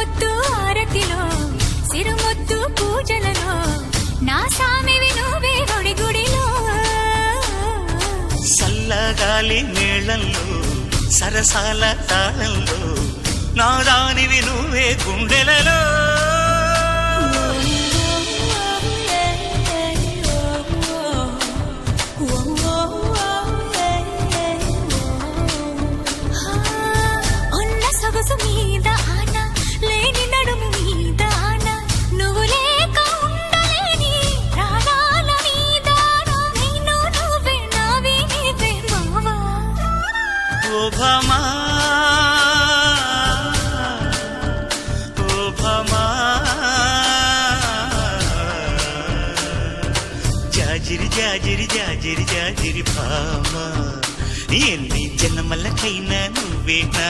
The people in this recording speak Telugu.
పొద్దు ఆరతిలో సిరుమొద్దు పూజలలో నా సామివి నువ్వే గుడి గుడిలో సల్లగాలి మేళంలో సరసాల తాళంలో నా దానివి నువ్వే గుండెలలో సొగసు మీద ఆన లేని నడుము మీద ఆన నువ్వు లేక ఉండలేని ప్రాణాల మీద నేను నువ్వే నావి నీవే మావా ఓ భామా ఓ భామా జాజిరి జాజిరి జాజిరి జాజిరి భామా ఎన్ని జన్మలకైనా నువ్వే నా